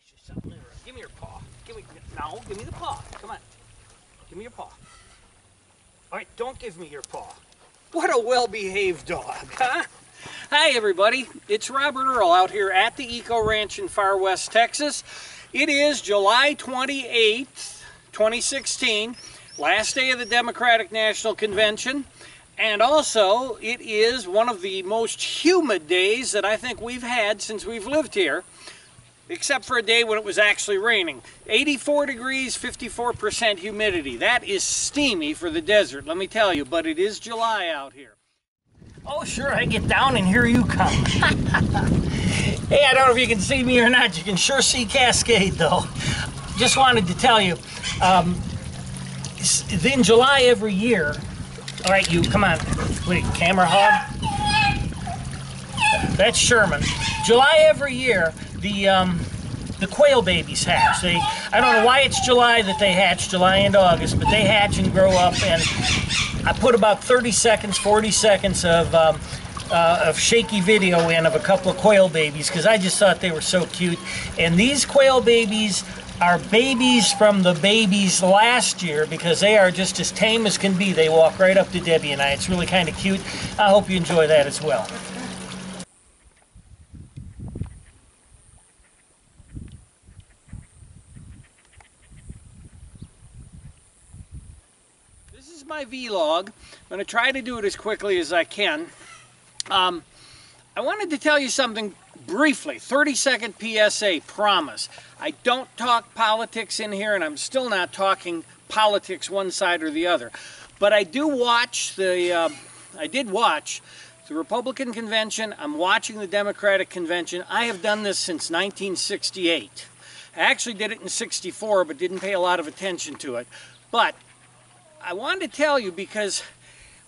you something. Give me your paw. Give me the paw. Come on. Give me your paw. All right, don't give me your paw. What a well-behaved dog, huh? Hi, everybody. It's Robert Earl out here at the Eco Ranch in Far West, Texas. It is July 28th, 2016, last day of the Democratic National Convention. And also, it is one of the most humid days that I think we've had since we've lived here, except for a day when it was actually raining. 84 degrees, 54% humidity. That is steamy for the desert, let me tell you, but it is July out here. Oh, sure, I get down and here you come. Hey, I don't know if you can see me or not. You can sure see Cascade, though. Just wanted to tell you, in July every year, all right, you, come on. Wait, camera hog? That's Sherman. July every year, the quail babies hatch. I don't know why it's July that they hatch, July and August, but they hatch and grow up, and I put about 30 seconds, 40 seconds of shaky video in of a couple of quail babies because I just thought they were so cute. And these quail babies are babies from the babies last year because they are just as tame as can be. They walk right up to Debbie and I. It's really kind of cute. I hope you enjoy that as well. This is my vlog. I'm going to try to do it as quickly as I can. I wanted to tell you something briefly, 30-second PSA, promise. I don't talk politics in here, and I'm still not talking politics one side or the other. But I do watch I did watch the Republican convention. I'm watching the Democratic convention. I have done this since 1968. I actually did it in '64, but didn't pay a lot of attention to it. But I wanted to tell you because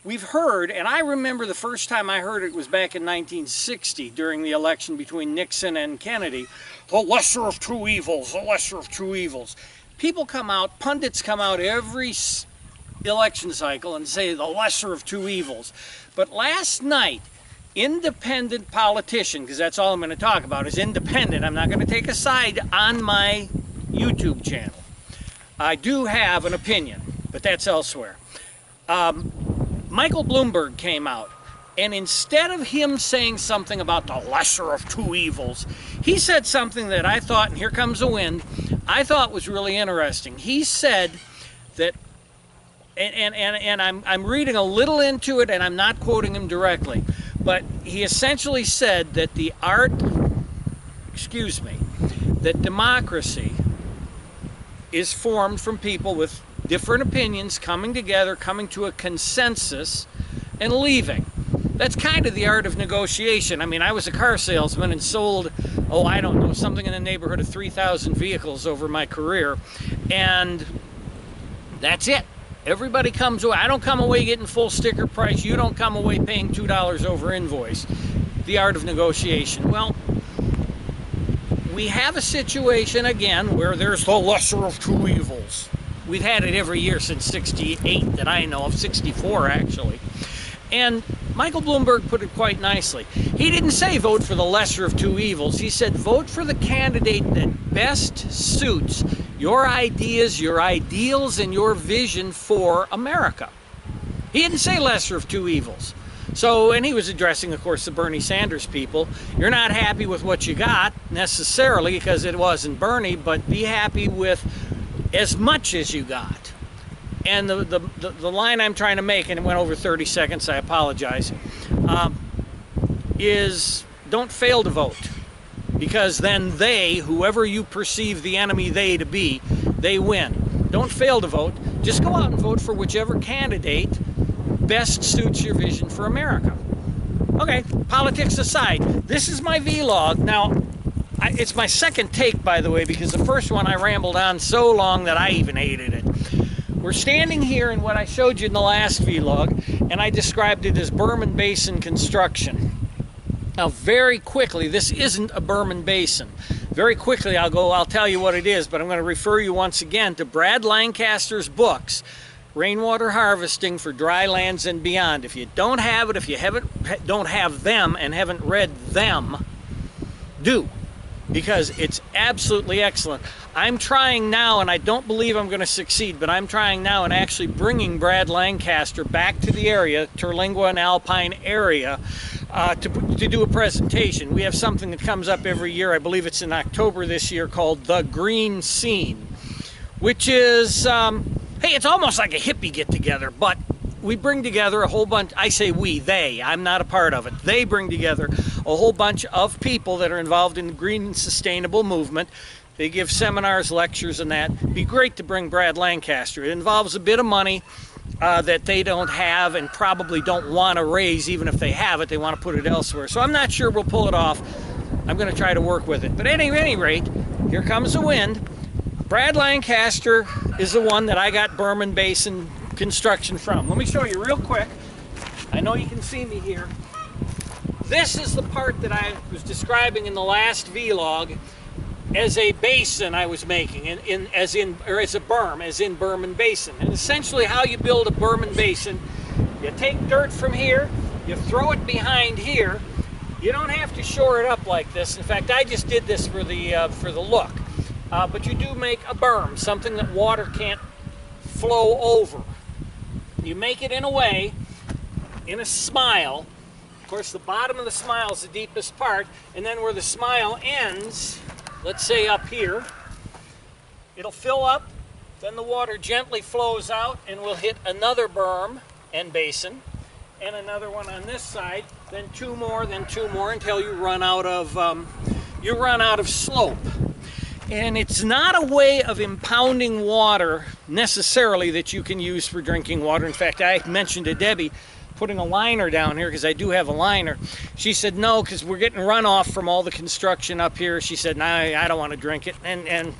we've heard, and I remember the first time I heard it was back in 1960 during the election between Nixon and Kennedy. The lesser of two evils, the lesser of two evils. People come out, pundits come out every election cycle and say the lesser of two evils. But last night, independent politician, because that's all I'm going to talk about, is independent. I'm not going to take a side on my YouTube channel. I do have an opinion, but that's elsewhere. Michael Bloomberg came out, and instead of him saying something about the lesser of two evils, he said something that I thought, and here comes the wind, I thought was really interesting. He said that, and I'm reading a little into it, and I'm not quoting him directly, but he essentially said that that democracy is formed from people with different opinions coming together, coming to a consensus, and leaving. That's kind of the art of negotiation. I mean, I was a car salesman and sold, oh, I don't know, something in the neighborhood of 3,000 vehicles over my career, and that's it. Everybody comes away. I don't come away getting full sticker price. You don't come away paying $2 over invoice. The art of negotiation. Well, we have a situation again where there's the lesser of two evils. We've had it every year since '68 that I know of, '64 actually. And Michael Bloomberg put it quite nicely. He didn't say vote for the lesser of two evils. He said vote for the candidate that best suits your ideas, your ideals, and your vision for America. He didn't say lesser of two evils. So, and he was addressing, of course, the Bernie Sanders people. You're not happy with what you got, necessarily, because it wasn't Bernie, but be happy with as much as you got. And the line I'm trying to make, and it went over 30 seconds, I apologize, is don't fail to vote. Because then they, whoever you perceive the enemy they to be, they win. Don't fail to vote. Just go out and vote for whichever candidate best suits your vision for America. Okay, politics aside, this is my vlog. Now, it's my second take, by the way, because the first one I rambled on so long that I even hated it. We're standing here in what I showed you in the last vlog, and I described it as Berman Basin construction. Now, very quickly, this isn't a Berman Basin. Very quickly, I'll tell you what it is, but I'm going to refer you once again to Brad Lancaster's books, Rainwater Harvesting for Dry Lands and Beyond. If you don't have it, if you don't have them and haven't read them, do. because it's absolutely excellent. I'm trying now, and I don't believe I'm going to succeed, but I'm trying now and actually bringing Brad Lancaster back to the area, Terlingua and Alpine area, to do a presentation. We have something that comes up every year, I believe it's in October this year, called The Green Scene, which is, hey, it's almost like a hippie get-together, but we bring together a whole bunch, I say we, they, I'm not a part of it. They bring together a whole bunch of people that are involved in the green and sustainable movement. They give seminars, lectures, and that. It'd be great to bring Brad Lancaster. It involves a bit of money that they don't have and probably don't want to raise. Even if they have it, they want to put it elsewhere. So I'm not sure we'll pull it off. I'm going to try to work with it. But at any rate, here comes the wind. Brad Lancaster is the one that I got Berman Basin construction from. Let me show you real quick. I know you can see me here. This is the part that I was describing in the last vlog as a basin I was making, as a berm, as in Berman Basin. And essentially how you build a Berman Basin, you take dirt from here, you throw it behind here. You don't have to shore it up like this. In fact, I just did this for the look. But you do make a berm, something that water can't flow over. You make it in a way, in a smile. Of course, the bottom of the smile is the deepest part, and then where the smile ends, let's say up here, it'll fill up, then the water gently flows out, and we'll hit another berm and basin, and another one on this side, then two more, until you run out of slope. And it's not a way of impounding water necessarily that you can use for drinking water. In fact, I mentioned to Debbie putting a liner down here, because I do have a liner. She said no, because we're getting runoff from all the construction up here. She said, nah, I don't want to drink it. And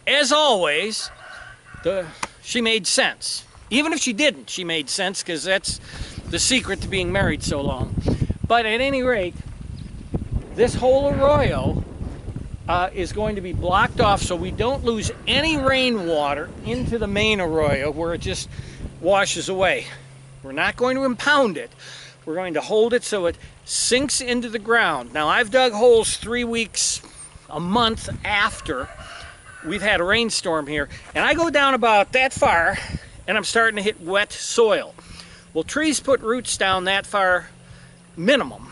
as always, she made sense. Even if she didn't, she made sense, because that's the secret to being married so long. But at any rate, this whole arroyo is going to be blocked off so we don't lose any rainwater into the main arroyo where it just washes away. We're not going to impound it. We're going to hold it so it sinks into the ground. Now, I've dug holes 3 weeks, a month after we've had a rainstorm here, and I go down about that far and I'm starting to hit wet soil. Well, trees put roots down that far minimum.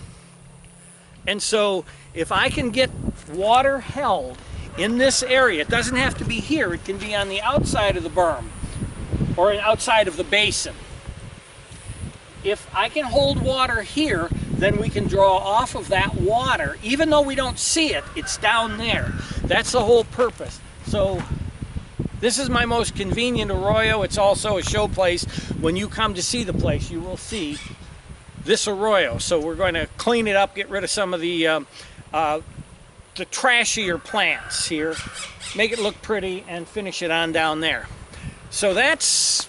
And so if I can get water held in this area, it doesn't have to be here, it can be on the outside of the berm or outside of the basin. If I can hold water here, then we can draw off of that water. Even though we don't see it, it's down there. That's the whole purpose. So this is my most convenient arroyo. It's also a show place. When you come to see the place, you will see this arroyo. So we're going to clean it up, get rid of some of the trashier plants here, make it look pretty, and finish it on down there. So that's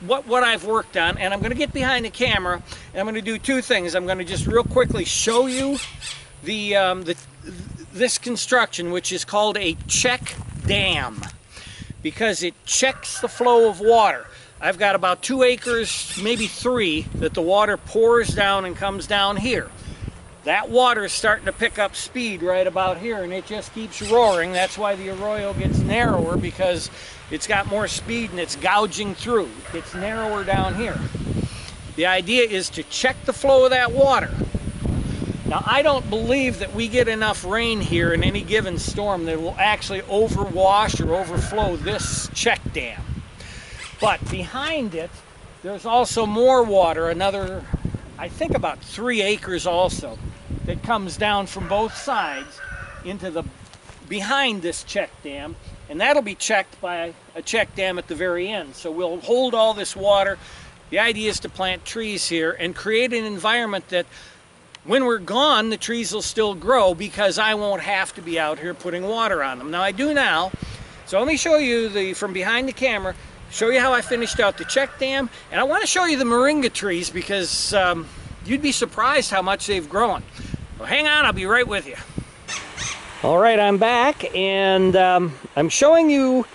what I've worked on, and I'm going to get behind the camera, and I'm going to do two things. I'm going to just real quickly show you this construction, which is called a check dam, because it checks the flow of water. I've got about 2 acres, maybe 3, that the water pours down and comes down here. That water is starting to pick up speed right about here, and it just keeps roaring. That's why the arroyo gets narrower, because it's got more speed and it's gouging through. It's narrower down here. The idea is to check the flow of that water. Now, I don't believe that we get enough rain here in any given storm that will actually overwash or overflow this check dam. But behind it, there's also more water, another, I think about 3 acres also, that comes down from both sides into the behind this check dam, and that'll be checked by a check dam at the very end. So we'll hold all this water. The idea is to plant trees here and create an environment that when we're gone, the trees will still grow, because I won't have to be out here putting water on them. Now, I do now. So let me show you from behind the camera, show you how I finished out the check dam, and I want to show you the moringa trees, because you'd be surprised how much they've grown. Well, hang on, I'll be right with you. All right, I'm back, and I'm showing you,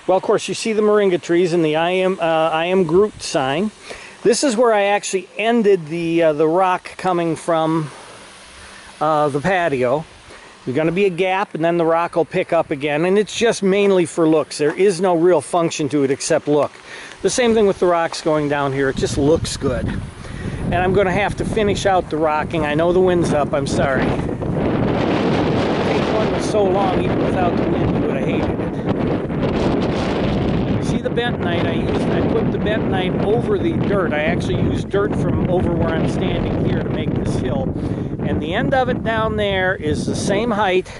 well, of course, you see the moringa trees and the I am Groot sign. This is where I actually ended the rock coming from the patio. There's going to be a gap, and then the rock will pick up again, and it's just mainly for looks. There is no real function to it except look. The same thing with the rocks going down here. It just looks good. And I'm going to have to finish out the rocking. I know the wind's up. I'm sorry. Page one was so long, even without the wind, you would have hated it. You see the bentonite? I put the bentonite over the dirt. I actually used dirt from over where I'm standing here to make this hill. And the end of it down there is the same height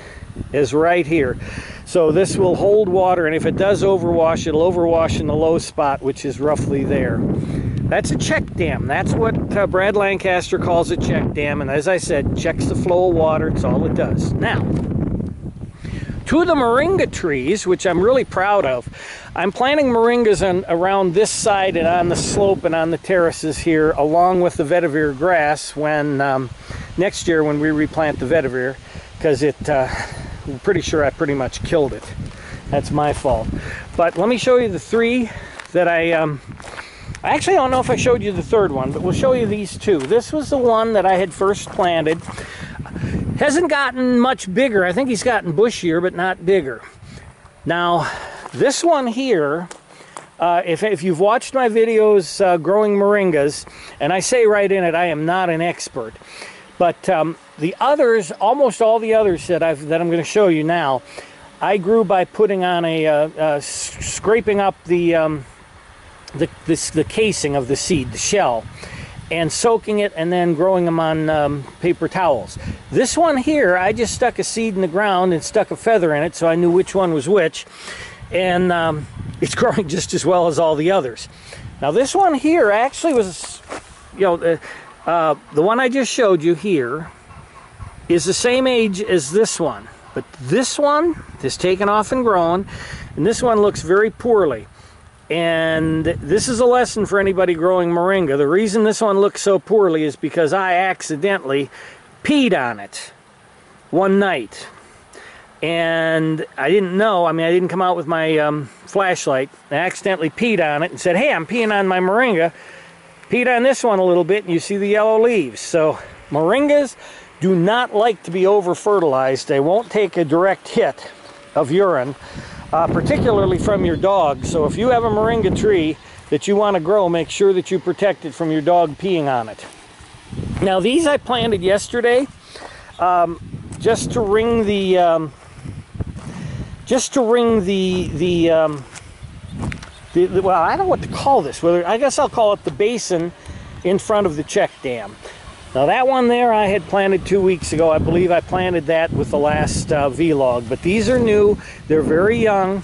as right here. So this will hold water, and if it does overwash, it'll overwash in the low spot, which is roughly there. That's a check dam. That's what Brad Lancaster calls a check dam, and as I said, checks the flow of water. It's all it does. Now, two of the moringa trees, which I'm really proud of. I'm planting moringas around this side and on the slope and on the terraces here, along with the vetiver grass when next year when we replant the vetiver, because I'm pretty sure I pretty much killed it. That's my fault. But let me show you the three that I actually don't know if I showed you the third one, but we'll show you these two. This was the one that I had first planted. Hasn't gotten much bigger. I think he's gotten bushier, but not bigger. Now, this one here, if you've watched my videos growing moringas, and I say right in it, I am not an expert, but the others, almost all the others that I'm going to show you now, I grew by putting on scraping up the casing of the seed, the shell, and soaking it and then growing them on paper towels. This one here, I just stuck a seed in the ground and stuck a feather in it so I knew which one was which, and it's growing just as well as all the others. Now this one here actually was, the one I just showed you here is the same age as this one, but this one has taken off and grown, and this one looks very poorly. And this is a lesson for anybody growing moringa. The reason this one looks so poorly is because I accidentally peed on it one night. And I didn't know, I didn't come out with my flashlight. I accidentally peed on it and said, hey, I'm peeing on my moringa. Peed on this one a little bit, and you see the yellow leaves. So moringas do not like to be over-fertilized. They won't take a direct hit of urine, particularly from your dog. So if you have a moringa tree that you want to grow, make sure that you protect it from your dog peeing on it. Now these I planted yesterday just to ring the well, I don't know what to call this. I guess I'll call it the basin in front of the check dam. Now that one there I had planted 2 weeks ago. I believe I planted that with the last vlog. But these are new. They're very young.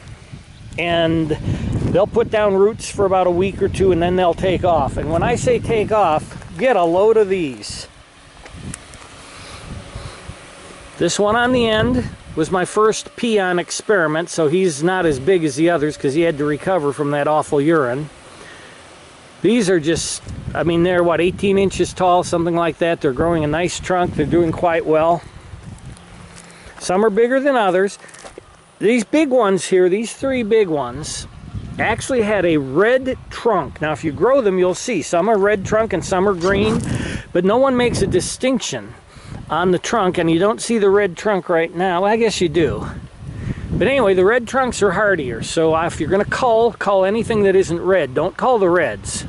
And they'll put down roots for about a week or two, and then they'll take off. And when I say take off, get a load of these. This one on the end was my first peon experiment, so he's not as big as the others because he had to recover from that awful urine. These are just, they're what, 18 inches tall, something like that. They're growing a nice trunk. They're doing quite well. Some are bigger than others. These big ones here, these three big ones, actually had a red trunk. Now, if you grow them, you'll see some are red trunk and some are green, but no one makes a distinction on the trunk, and you don't see the red trunk right now. Well, I guess you do. But anyway, the red trunks are hardier, so if you're going to call anything that isn't red. Don't call the reds.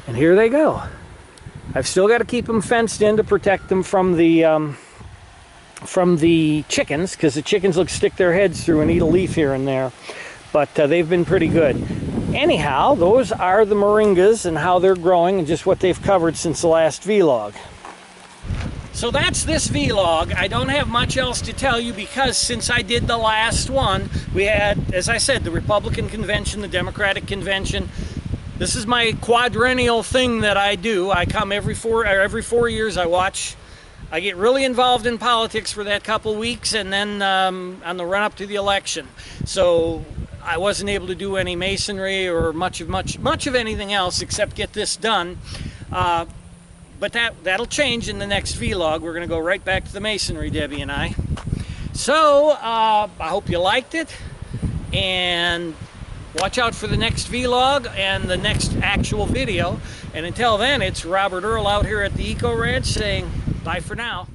And here they go. I've still got to keep them fenced in to protect them from the chickens, because the chickens will stick their heads through and eat a leaf here and there. But they've been pretty good. Anyhow, those are the moringas and how they're growing and just what they've covered since the last vlog. So that's this vlog. I don't have much else to tell you because since I did the last one, we had, as I said, the Republican convention, the Democratic convention. This is my quadrennial thing that I do. I come every 4 years. I get really involved in politics for that couple weeks, and then on the run up to the election. So I wasn't able to do any masonry or much of anything else except get this done. But that'll change in the next vlog. We're going to go right back to the masonry, Debbie and I. So I hope you liked it, and watch out for the next vlog and the next actual video. And until then, it's Robert Earl out here at the Eco Ranch saying bye for now.